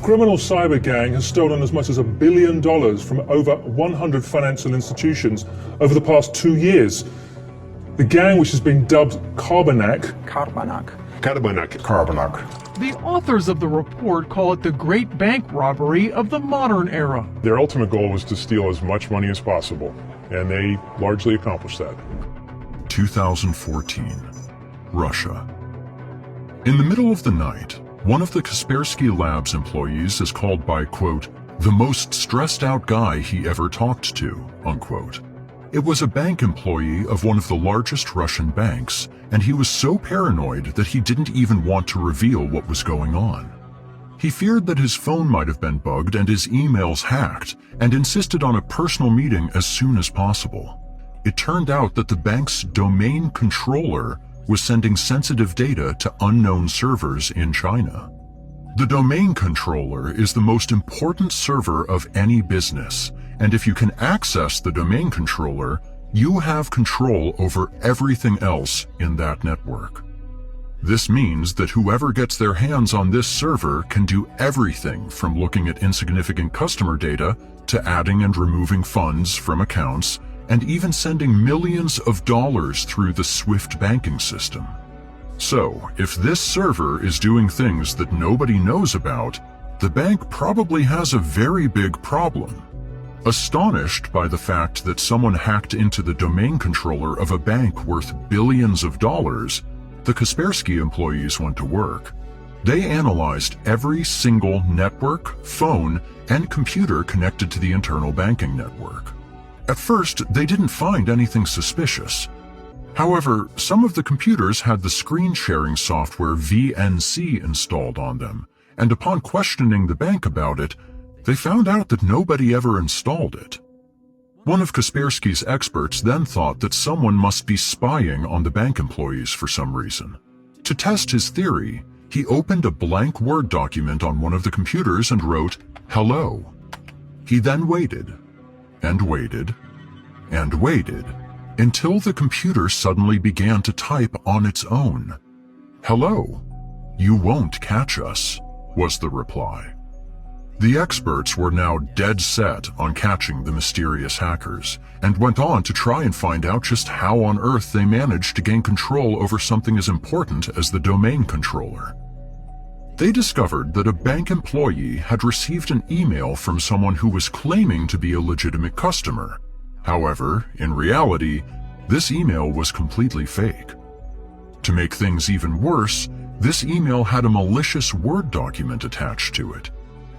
criminal cyber gang has stolen as much as $1 billion from over 100 financial institutions over the past 2 years. The gang, which has been dubbed Carbanak. The authors of the report call it the great bank robbery of the modern era. Their ultimate goal was to steal as much money as possible, and they largely accomplished that. 2014, Russia. In the middle of the night, one of the Kaspersky Labs employees is called by, quote, the most stressed out guy he ever talked to, unquote. It was a bank employee of one of the largest Russian banks, and he was so paranoid that he didn't even want to reveal what was going on. He feared that his phone might have been bugged and his emails hacked, and insisted on a personal meeting as soon as possible. It turned out that the bank's domain controller was sending sensitive data to unknown servers in China. The domain controller is the most important server of any business, and if you can access the domain controller, you have control over everything else in that network. This means that whoever gets their hands on this server can do everything from looking at insignificant customer data to adding and removing funds from accounts, and even sending millions of dollars through the SWIFT banking system. So, if this server is doing things that nobody knows about, the bank probably has a very big problem. Astonished by the fact that someone hacked into the domain controller of a bank worth billions of dollars, the Kaspersky employees went to work. They analyzed every single network, phone, and computer connected to the internal banking network. At first, they didn't find anything suspicious. However, some of the computers had the screen-sharing software VNC installed on them, and upon questioning the bank about it, they found out that nobody ever installed it. One of Kaspersky's experts then thought that someone must be spying on the bank employees for some reason. To test his theory, he opened a blank Word document on one of the computers and wrote, "Hello." He then waited, and waited, and waited, until the computer suddenly began to type on its own. "Hello, you won't catch us," was the reply. The experts were now dead set on catching the mysterious hackers, and went on to try and find out just how on earth they managed to gain control over something as important as the domain controller. They discovered that a bank employee had received an email from someone who was claiming to be a legitimate customer. However, in reality, this email was completely fake. To make things even worse, this email had a malicious Word document attached to it.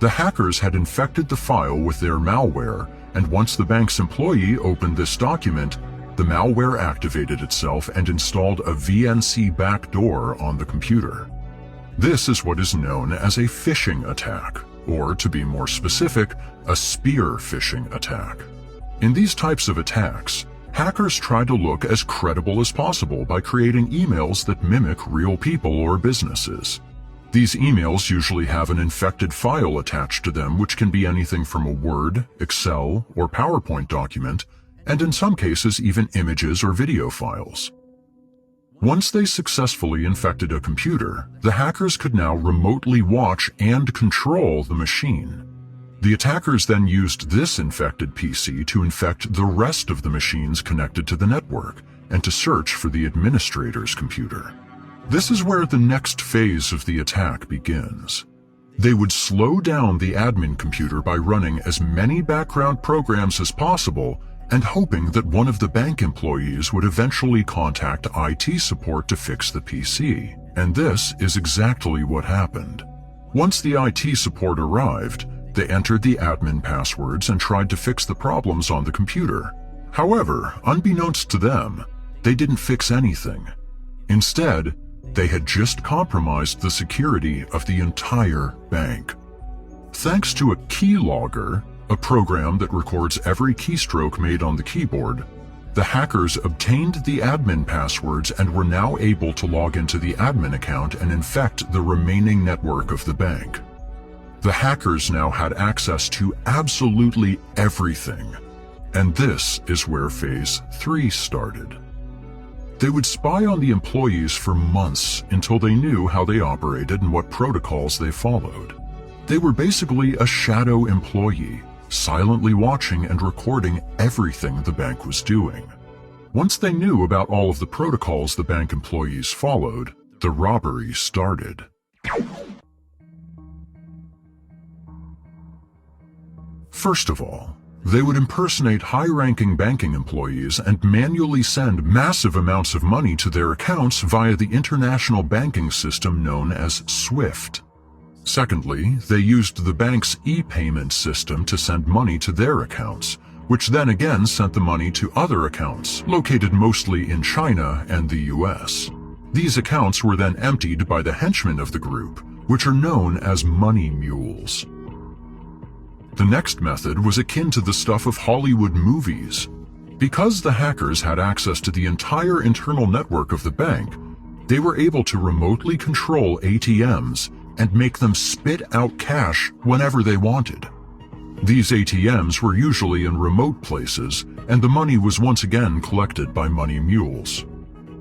The hackers had infected the file with their malware, and once the bank's employee opened this document, the malware activated itself and installed a VNC backdoor on the computer. This is what is known as a phishing attack, or to be more specific, a spear phishing attack. In these types of attacks, hackers try to look as credible as possible by creating emails that mimic real people or businesses. These emails usually have an infected file attached to them, which can be anything from a Word, Excel, or PowerPoint document, and in some cases even images or video files. Once they successfully infected a computer, the hackers could now remotely watch and control the machine. The attackers then used this infected PC to infect the rest of the machines connected to the network, and to search for the administrator's computer. This is where the next phase of the attack begins. They would slow down the admin computer by running as many background programs as possible and hoping that one of the bank employees would eventually contact IT support to fix the PC. And this is exactly what happened. Once the IT support arrived, they entered the admin passwords and tried to fix the problems on the computer. However, unbeknownst to them, they didn't fix anything. Instead, they had just compromised the security of the entire bank. Thanks to a keylogger, a program that records every keystroke made on the keyboard, the hackers obtained the admin passwords and were now able to log into the admin account and infect the remaining network of the bank. The hackers now had access to absolutely everything, and this is where Phase 3 started. They would spy on the employees for months until they knew how they operated and what protocols they followed. They were basically a shadow employee, silently watching and recording everything the bank was doing. Once they knew about all of the protocols the bank employees followed, the robbery started. First of all, they would impersonate high-ranking banking employees and manually send massive amounts of money to their accounts via the international banking system known as SWIFT. Secondly, they used the bank's e-payment system to send money to their accounts, which then again sent the money to other accounts, located mostly in China and the US. These accounts were then emptied by the henchmen of the group, which are known as money mules. The next method was akin to the stuff of Hollywood movies. Because the hackers had access to the entire internal network of the bank, they were able to remotely control ATMs and make them spit out cash whenever they wanted. These ATMs were usually in remote places, and the money was once again collected by money mules.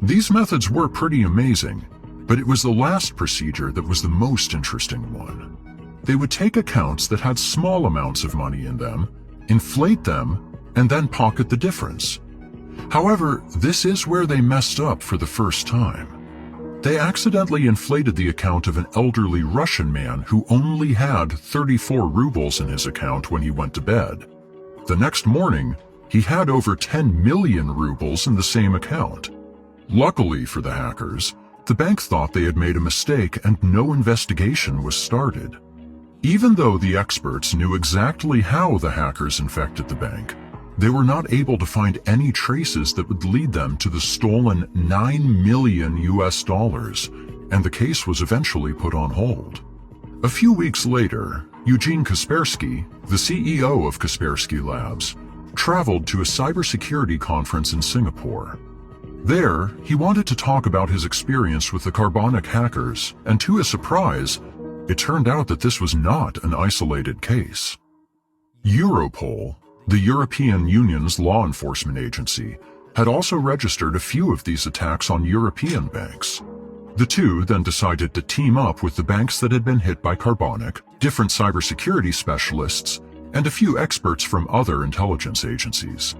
These methods were pretty amazing, but it was the last procedure that was the most interesting one. They would take accounts that had small amounts of money in them, inflate them, and then pocket the difference. However, this is where they messed up for the first time. They accidentally inflated the account of an elderly Russian man who only had 34 rubles in his account when he went to bed. The next morning, he had over 10 million rubles in the same account. Luckily for the hackers, the bank thought they had made a mistake and no investigation was started. Even though the experts knew exactly how the hackers infected the bank, they were not able to find any traces that would lead them to the stolen $9 million, and the case was eventually put on hold. A few weeks later, Eugene Kaspersky, the CEO of Kaspersky Labs, traveled to a cybersecurity conference in Singapore. There, he wanted to talk about his experience with the Carbanak hackers, and to his surprise, it turned out that this was not an isolated case. Europol, the European Union's law enforcement agency, had also registered a few of these attacks on European banks. The two then decided to team up with the banks that had been hit by Carbanak, different cybersecurity specialists, and a few experts from other intelligence agencies.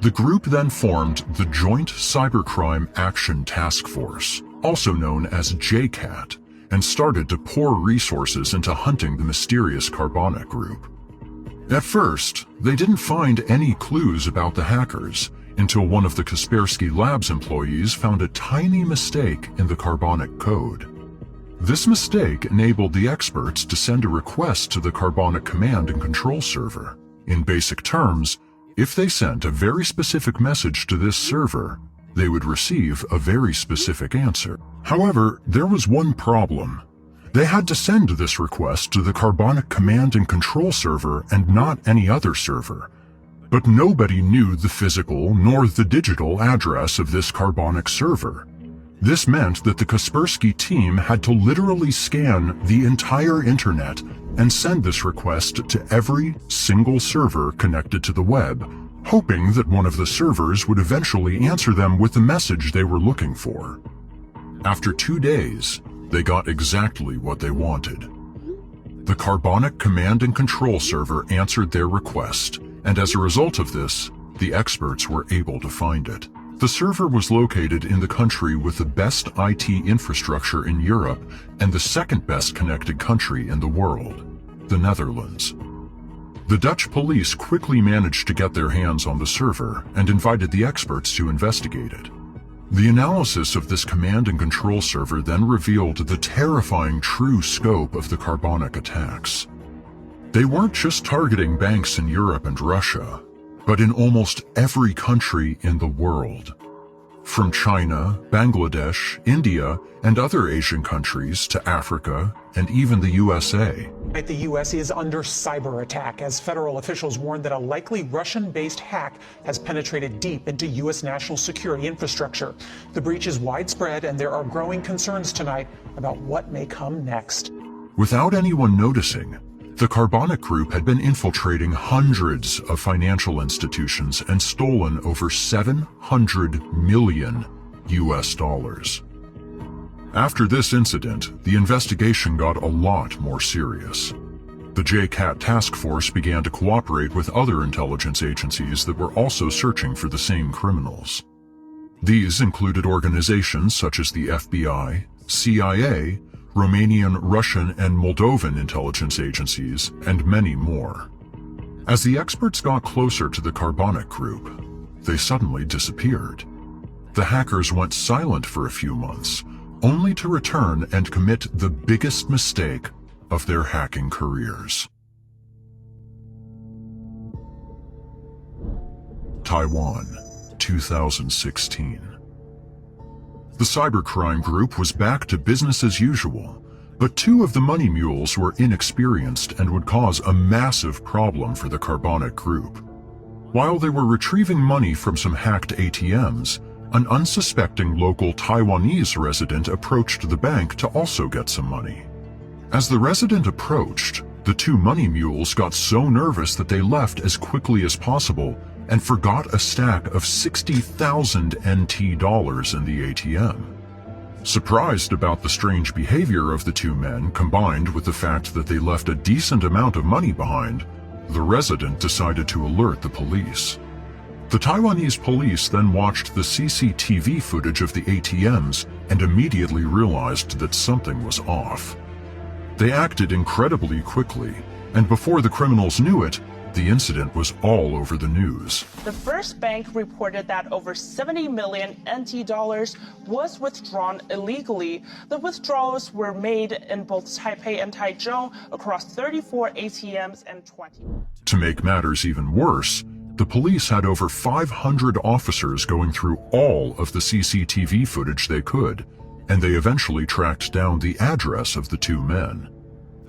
The group then formed the Joint Cybercrime Action Task Force, also known as JCAT, and started to pour resources into hunting the mysterious Carbanak group. At first, they didn't find any clues about the hackers until one of the Kaspersky Labs employees found a tiny mistake in the Carbanak code. This mistake enabled the experts to send a request to the Carbanak command and control server. In basic terms, if they sent a very specific message to this server, they would receive a very specific answer. However, there was one problem. They had to send this request to the Carbanak command and control server and not any other server. But nobody knew the physical nor the digital address of this Carbanak server. This meant that the Kaspersky team had to literally scan the entire internet and send this request to every single server connected to the web, hoping that one of the servers would eventually answer them with the message they were looking for. After 2 days, they got exactly what they wanted. The Carbanak command and control server answered their request, and as a result of this, the experts were able to find it. The server was located in the country with the best IT infrastructure in Europe and the second best connected country in the world, the Netherlands. The Dutch police quickly managed to get their hands on the server and invited the experts to investigate it. The analysis of this command and control server then revealed the terrifying true scope of the Carbanak attacks. They weren't just targeting banks in Europe and Russia, but in almost every country in the world. From China, Bangladesh, India, and other Asian countries to Africa and even the USA. The U.S. is under cyber attack as federal officials warn that a likely Russian-based hack has penetrated deep into U.S. national security infrastructure. The breach is widespread and there are growing concerns tonight about what may come next. Without anyone noticing, the Carbanak group had been infiltrating hundreds of financial institutions and stolen over $700 million. After this incident, the investigation got a lot more serious. The JCAT task force began to cooperate with other intelligence agencies that were also searching for the same criminals. These included organizations such as the FBI, CIA, Romanian, Russian, and Moldovan intelligence agencies, and many more. As the experts got closer to the Carbanak group, they suddenly disappeared. The hackers went silent for a few months, only to return and commit the biggest mistake of their hacking careers. Taiwan, 2016. The cybercrime group was back to business as usual, but two of the money mules were inexperienced and would cause a massive problem for the Carbanak group. While they were retrieving money from some hacked ATMs, an unsuspecting local Taiwanese resident approached the bank to also get some money. As the resident approached, the two money mules got so nervous that they left as quickly as possible and forgot a stack of 60,000 NT dollars in the ATM. Surprised about the strange behavior of the two men, combined with the fact that they left a decent amount of money behind, the resident decided to alert the police. The Taiwanese police then watched the CCTV footage of the ATMs and immediately realized that something was off. They acted incredibly quickly, and before the criminals knew it, the incident was all over the news. The first bank reported that over 70 million NT dollars was withdrawn illegally. The withdrawals were made in both Taipei and Taichung across 34 ATMs and 20. To make matters even worse, the police had over 500 officers going through all of the CCTV footage they could, and they eventually tracked down the address of the two men.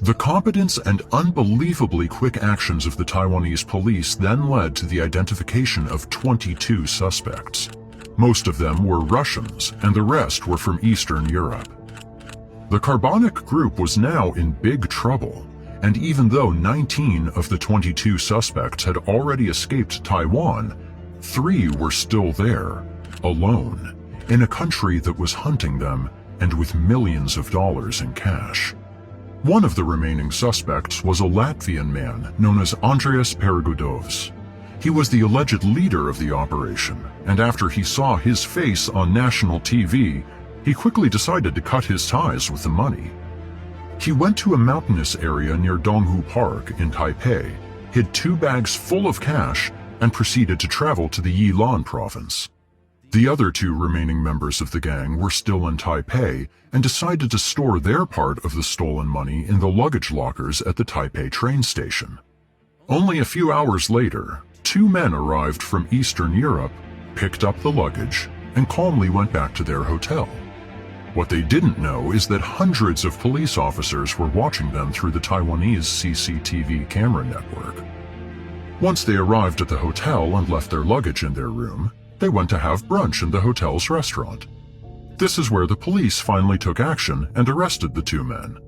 The competence and unbelievably quick actions of the Taiwanese police then led to the identification of 22 suspects. Most of them were Russians, and the rest were from Eastern Europe. The Carbanak group was now in big trouble, and even though 19 of the 22 suspects had already escaped Taiwan, 3 were still there, alone, in a country that was hunting them and with millions of dollars in cash. One of the remaining suspects was a Latvian man known as Andreas Pergudovs. He was the alleged leader of the operation, and after he saw his face on national TV, he quickly decided to cut his ties with the money. He went to a mountainous area near Donghu Park in Taipei, hid 2 bags full of cash, and proceeded to travel to the Yilan province. The other 2 remaining members of the gang were still in Taipei and decided to store their part of the stolen money in the luggage lockers at the Taipei train station. Only a few hours later, 2 men arrived from Eastern Europe, picked up the luggage, and calmly went back to their hotel. What they didn't know is that hundreds of police officers were watching them through the Taiwanese CCTV camera network. Once they arrived at the hotel and left their luggage in their room, they went to have brunch in the hotel's restaurant. This is where the police finally took action and arrested the 2 men.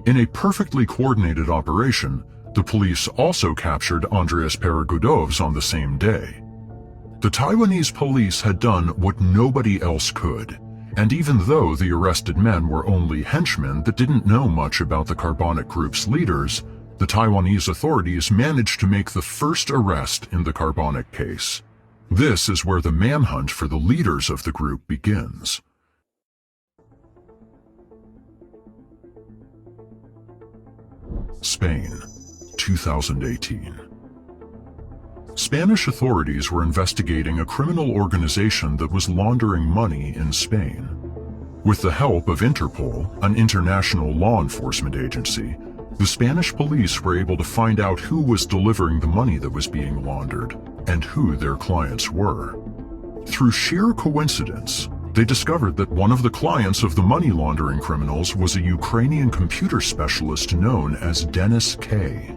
In a perfectly coordinated operation, the police also captured Andreas Pergudovs on the same day. The Taiwanese police had done what nobody else could, and even though the arrested men were only henchmen that didn't know much about the Carbanak group's leaders, the Taiwanese authorities managed to make the first arrest in the Carbanak case. This is where the manhunt for the leaders of the group begins. Spain, 2018. Spanish authorities were investigating a criminal organization that was laundering money in Spain. With the help of Interpol, an international law enforcement agency, the Spanish police were able to find out who was delivering the money that was being laundered and who their clients were. Through sheer coincidence, they discovered that one of the clients of the money laundering criminals was a Ukrainian computer specialist known as Dennis K.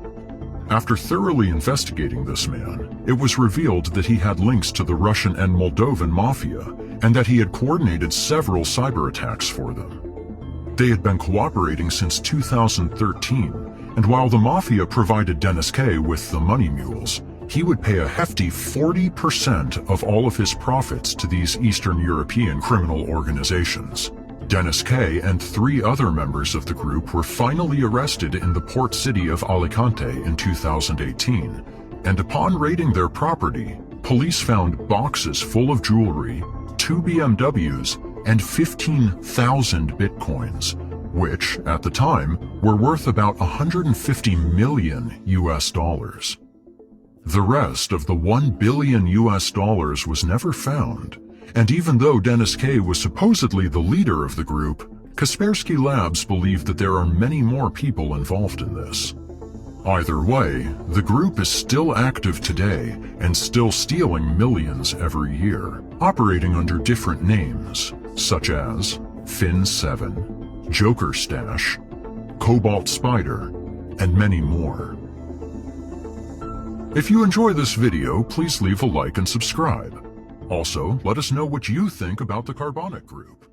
After thoroughly investigating this man, it was revealed that he had links to the Russian and Moldovan mafia, and that he had coordinated several cyber attacks for them. They had been cooperating since 2013, and while the mafia provided Dennis K with the money mules, he would pay a hefty 40% of all of his profits to these Eastern European criminal organizations. Dennis K. and 3 other members of the group were finally arrested in the port city of Alicante in 2018, and upon raiding their property, police found boxes full of jewelry, 2 BMWs, and 15,000 bitcoins, which, at the time, were worth about $150 million US dollars. The rest of the $1 billion US dollars was never found, and even though Dennis K. was supposedly the leader of the group, Kaspersky Labs believed that there are many more people involved in this. Either way, the group is still active today and still stealing millions every year, operating under different names, such as Fin7, Joker Stash, Cobalt Spider, and many more. If you enjoy this video, please leave a like and subscribe. Also, let us know what you think about the Carbanak Group.